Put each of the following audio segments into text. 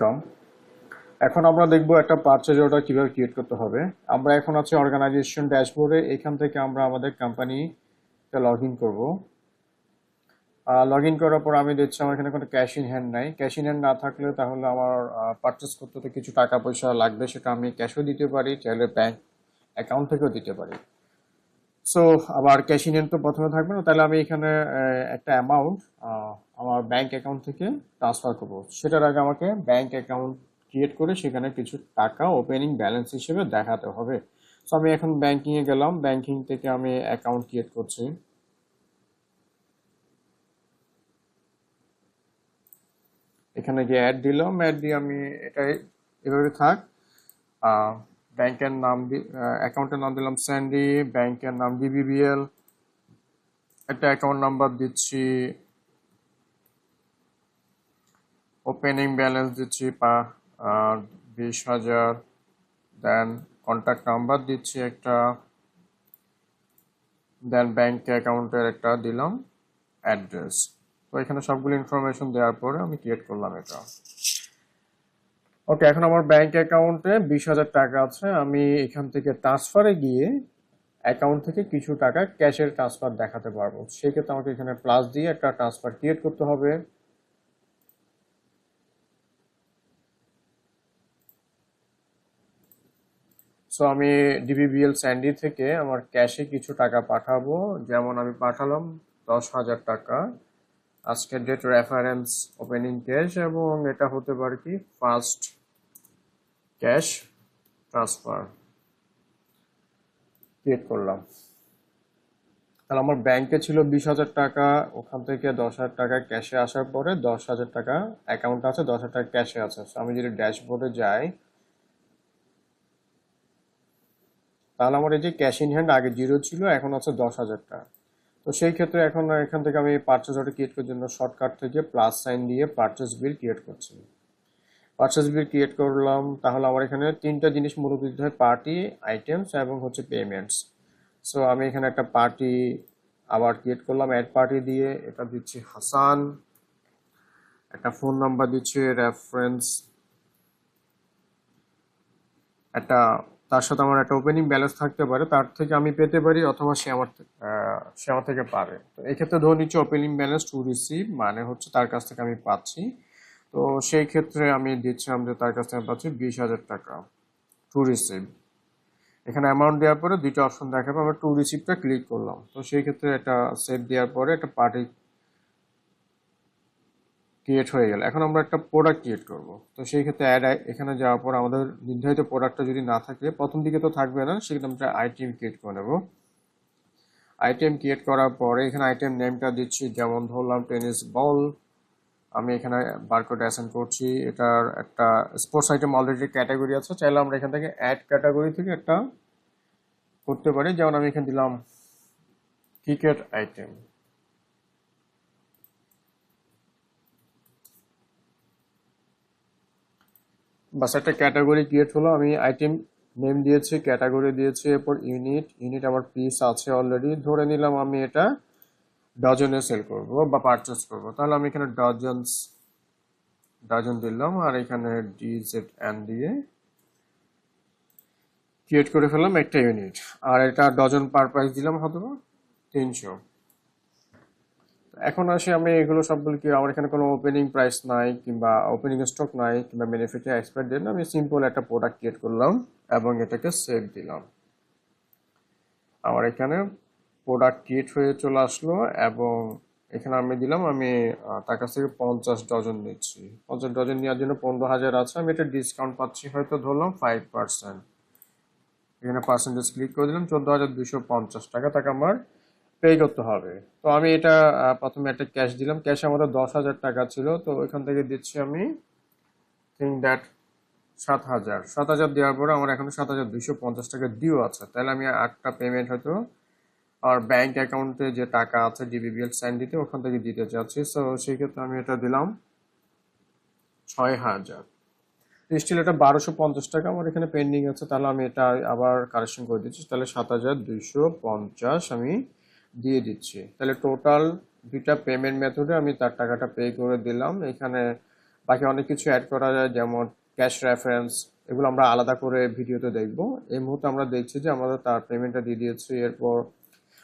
কম এখন আমরা দেখব একটা পারচেজ অর্ডার কিভাবে ক্রিয়েট করতে হবে। আমরা এখন আছি অর্গানাইজেশন ড্যাশবোর্ডে। এখান থেকে আমরা আমাদের কোম্পানিতে লগ ইন করবো। লগ ইন করার পর আমি দেখছি আমার এখানে কোনো ক্যাশ ইন হ্যান্ড নাই। ক্যাশ ইন হ্যান্ড না থাকলে তাহলে আমার পারচেজ করতে তো কিছু টাকা পয়সা লাগবে, সেটা আমি ক্যাশও দিতে পারি, চাইলে ব্যাংক অ্যাকাউন্ট থেকেও দিতে পারি। সো আবার ক্যাশ ইন হ্যান্ড তো প্রথমে থাকবে না, তাহলে আমি এখানে একটা অ্যামাউন্ট আমার ব্যাংক অ্যাকাউন্ট থেকে ট্রান্সফার করবো। সেটার আগে আমাকে ব্যাংক অ্যাকাউন্ট ক্রিয়েট করে সেখানে কিছু টাকা ওপেনিং ব্যালেন্স হিসেবে দেখাতে হবে। সো আমি এখন ব্যাংকিংয়ে গেলাম, ব্যাংকিং থেকে আমি অ্যাকাউন্ট ক্রিয়েট করছি। এখানে গিয়ে অ্যাড দিলাম, অ্যাড দিয়ে আমি এটা এভাবে থাক। ব্যাংকের নাম অ্যাকাউন্টের নাম দিলাম স্যান্ডি, ব্যাংকের নাম ডিবিবিএল, একটা অ্যাকাউন্ট নাম্বার দিচ্ছি, ওপেনিং ব্যালেন্স দিচ্ছি 20,000, দেন কন্ট্যাক্ট নাম্বার দিচ্ছি একটা, দেন ব্যাংক অ্যাকাউন্টের একটা দিলাম অ্যাড্রেস। তো এখানে সবগুলো ইনফরমেশন দেওয়ার পরে আমি ক্রিয়েট করলাম এটা। ওকে, এখন আমার ব্যাংক অ্যাকাউন্টে 20,000 টাকা আছে। আমি এখান থেকে ট্রান্সফারে গিয়ে অ্যাকাউন্ট থেকে কিছু টাকা ক্যাশের ট্রান্সফার দেখাতে পারবো। সেক্ষেত্রে আমাকে এখানে প্লাস দিয়ে একটা ট্রান্সফার ক্রিয়েট করতে হবে। সো আমি ডিবিবিএল স্যান্ডি থেকে আমার ক্যাশে কিছু টাকা পাঠাবো। যেমন আমি পাঠালাম 10,000 টাকা, আজকের ডেট রেফারেন্স ওপেনিং ক্যাশ, এবং এটা হতে পারে কি ফার্স্ট ক্যাশ ট্রান্সফার। ক্রিয়েট করলাম। তাহলে আমার ব্যাংকে ছিল 20,000 টাকা, ওখান থেকে 10,000 টাকা ক্যাশে আসার পরে 10,000 টাকা অ্যাকাউন্ট আছে, 10,000 টাকা ক্যাশে আছে। So আমি যদি ড্যাশবোর্ডে যাই, তাহলে আমার এই যে ক্যাশ ইন হ্যান্ড আগে 0 ছিল, এখন আছে 10,000 টাকা। তো সেই ক্ষেত্রে এখন এখান থেকে আমি পারচেজ অর্ডার ক্রিয়েট করার জন্য শর্টকাট থেকে প্লাস সাইন দিয়ে পারচেজ বিল ক্রিয়েট করছি। পারচেজ বিল ক্রিয়েট করলাম। তাহলে আমার এখানে তিনটা জিনিস মূলত দিতে হয়, পার্টি, আইটেমস এবং হচ্ছে পেমেন্টস। সো আমি এখানে একটা পার্টি আবার ক্রিয়েট করলাম, অ্যাড পার্টি দিয়ে এটা দিচ্ছি হাসান, একটা ফোন নাম্বার দিচ্ছি রেফারেন্স, একটা তার সাথে আমার একটা ওপেনিং ব্যালেন্স থাকতে পারে, তার থেকে আমি পেতে পারি অথবা সে আমার থেকে পাবে। তো এক্ষেত্রে ধরে নিচ্ছি ওপেনিং ব্যালেন্স টু রিসিভ, মানে হচ্ছে তার কাছ থেকে আমি পাচ্ছি। তো সেই ক্ষেত্রে আমি দিচ্ছিলাম যে তার কাছ থেকে আমি পাচ্ছি 20,000 টাকা টু রিসিভ। এখানে অ্যামাউন্ট দেওয়ার পরে দুইটা অপশন দেখাবে, আমরা টু রিসিভটা ক্লিক করলাম। তো সেই ক্ষেত্রে একটা সেভ দেওয়ার পরে একটা পার্টি ক্রিয়েট হয়ে গেল। এখন আমরা একটা প্রোডাক্ট ক্রিয়েট করব। তো সেই ক্ষেত্রে অ্যাড এখানে যাওয়ার পর আমাদের নির্ধারিত প্রোডাক্টটা যদি না থাকে, প্রথম দিকে তো থাকবে না, সেক্ষেত্রে আমরা আইটেম ক্রিয়েট করে নেব। আইটেম ক্রিয়েট করার পরে এখানে আইটেম নেমটা দিচ্ছি, যেমন ধরলাম টেনিস বল। আমি এখানে বারকোড অ্যাসাইন করছি। এটার একটা স্পোর্টস আইটেম অলরেডি ক্যাটাগরি আছে, চাইলে আমরা এখান থেকে অ্যাড ক্যাটাগরি থেকে একটা করতে পারি। যেমন আমি এখানে দিলাম ক্রিকেট আইটেম। বাস একটা ক্যাটাগরি ক্রিয়েট হলো। আমি আইটেম নেম দিয়েছি, ক্যাটাগরি দিয়েছি, এরপর ইউনিট আমার পিস আছে অলরেডি। ধরে নিলাম আমি এটা ডজনে সেল করব বা পারচেস করব, তাহলে আমি এখানে ডজন দিলাম, আর এখানে DZN দিয়ে ক্রিয়েট করে ফেললাম একটা ইউনিট। আর এটা ডজন পার প্রাইস দিলাম হয়তো 300। এখন আসি আমি এগুলো সবগুলো কি, আমার এখানে কোনো ওপেনিং প্রাইস নাই, কিংবা ওপেনিং স্টক নাই, কিংবা ম্যানুফ্যাকচার এক্সপায়ার ডেট। আমি সিম্পল একটা প্রোডাক্ট ক্রিয়েট করলাম এবং এটাকে সেভ দিলাম। আমার এখানে প্রোডাক্ট ক্রিয়েট হয়ে চলে আসলো, এবং এখানে আমি দিলাম আমি তার কাছ থেকে 50 ডজন নিচ্ছি। 50 ডজন নেওয়ার জন্য 15,000 আছে, আমি এটা ডিসকাউন্ট পাচ্ছি হয়তো ধরলাম 5%। এখানে পার্সেন্টেজ ক্লিক করে দিলাম, 14,250 টাকা তাকে আমার পে করতে হবে। তো আমি এটা প্রথমে একটা ক্যাশ দিলাম, ক্যাশে আমাদের 10,000 টাকা ছিল, তো এখান থেকে দিচ্ছি আমি থিঙ্ক দ্যাট 7,000 দেওয়ার পরে আমার এখন 7,250 টাকা ডিউ আছে। তাহলে আমি একটা পেমেন্ট হয়তো আর ব্যাংক অ্যাকাউন্টে যে টাকা আছে ডিবিবিএল স্যান্ডিতে, ওখান থেকে দিতে চাচ্ছি। সো সেই ক্ষেত্রে আমি এটা দিলাম 6,000। স্টিল এটা 1,250 টাকা আমার এখানে পেন্ডিং আছে, তাহলে আমি এটা আবার কারেকশন করে দিচ্ছি। তাহলে 7,250 আমি দিয়ে দিচ্ছি। তাহলে টোটাল দুইটা পেমেন্ট মেথডে আমি তার টাকাটা পে করে দিলাম। এখানে বাকি অনেক কিছু অ্যাড করা যায়, যেমন ক্যাশ রেফারেন্স, এগুলো আমরা আলাদা করে ভিডিওতে দেখব। এই মুহূর্তে আমরা দেখছি যে আমাদের তার পেমেন্টটা দিয়ে দিয়েছি। এরপর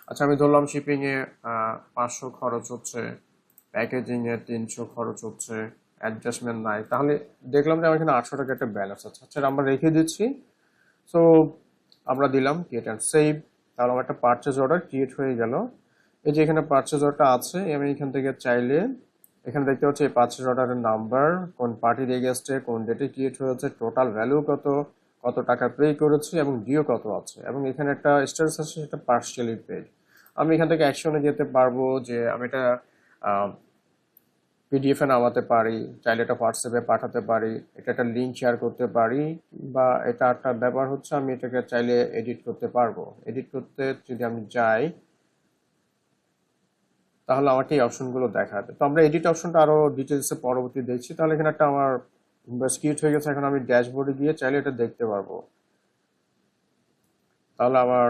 আচ্ছা আমি ধরলাম শিপিং এ 500 খরচ হচ্ছে, প্যাকেজিং এ 300 খরচ হচ্ছে, অ্যাডজাস্টমেন্ট নাই, তাহলে দেখলাম যে আমার এখানে 800 টাকা একটা ব্যালেন্স আছে। আচ্ছা আমরা রেখে দিচ্ছি। সো আমরা দিলাম ক্রিয়েট অ্যান্ড সেভ। তাহলে আমার একটা পারচেজ অর্ডার ক্রিয়েট হয়ে গেল। এই যে এখানে পারচেজ অর্ডারটা আছে, আমি এখান থেকে চাইলে এখানে দেখতে পাচ্ছি এই পারচেজ অর্ডারের নাম্বার, কোন পার্টির এগেস্টে কোন ডেটে ক্রিয়েট হয়েছে, টোটাল ভ্যালু কত, কত টাকা পে করেছি এবং ডিও কত আছে, এবং এখানে একটা স্ট্যাটাস আছে সেটা পার্সিয়ালি পেড। আমি এখান থেকে অ্যাকশনে যেতে পারবো যে আমি এটা পিডিএফ এ নামাতে পারি, চাইলে এটা হোয়াটসঅ্যাপে পাঠাতে পারি, এটা একটা লিঙ্ক শেয়ার করতে পারি, বা এটা একটা ব্যাপার হচ্ছে আমি এটাকে চাইলে এডিট করতে পারবো। এডিট করতে যদি আমি যাই তাহলে আমাকে এই অপশনগুলো দেখাবে। তো আমরা এডিট অপশনটা আরো ডিটেলসে পরবর্তী দেখছি। তাহলে এখানে একটা আমার ইনভয়েস ক্রিয়েট হয়ে গেছে, এখন আমি ড্যাশবোর্ডে গিয়ে চাইলে এটা দেখতে পারবো। তাহলে আমার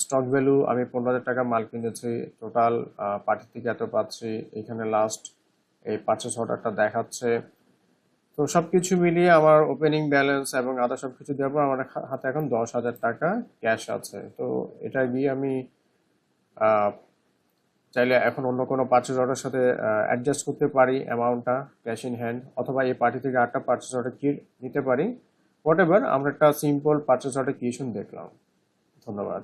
স্টক ভ্যালু, আমি 15,000 টাকা মাল কিনেছি, টোটাল পার্টি থেকে এত পাচ্ছি, এখানে লাস্ট এই পারচেস অর্ডারটা দেখাচ্ছে। তো সবকিছু মিলিয়ে আমার ওপেনিং ব্যালেন্স এবং আদা সবকিছু দেওয়ার পর আমার হাতে এখন 10,000 টাকা ক্যাশ আছে। তো এটা গিয়ে আমি আহ, চাইলে এখন অন্য কোনো পারচেজ অর্ডারের সাথে অ্যাডজাস্ট করতে পারি অ্যামাউন্টটা ক্যাশ ইন হ্যান্ড, অথবা এই পার্টি থেকে আটটা পারচেজ অর্ডার কি নিতে পারি। হোয়াট এভার, আমরা একটা সিম্পল পারচেজ অর্ডার ক্রিয়েশন দেখলাম। ধন্যবাদ।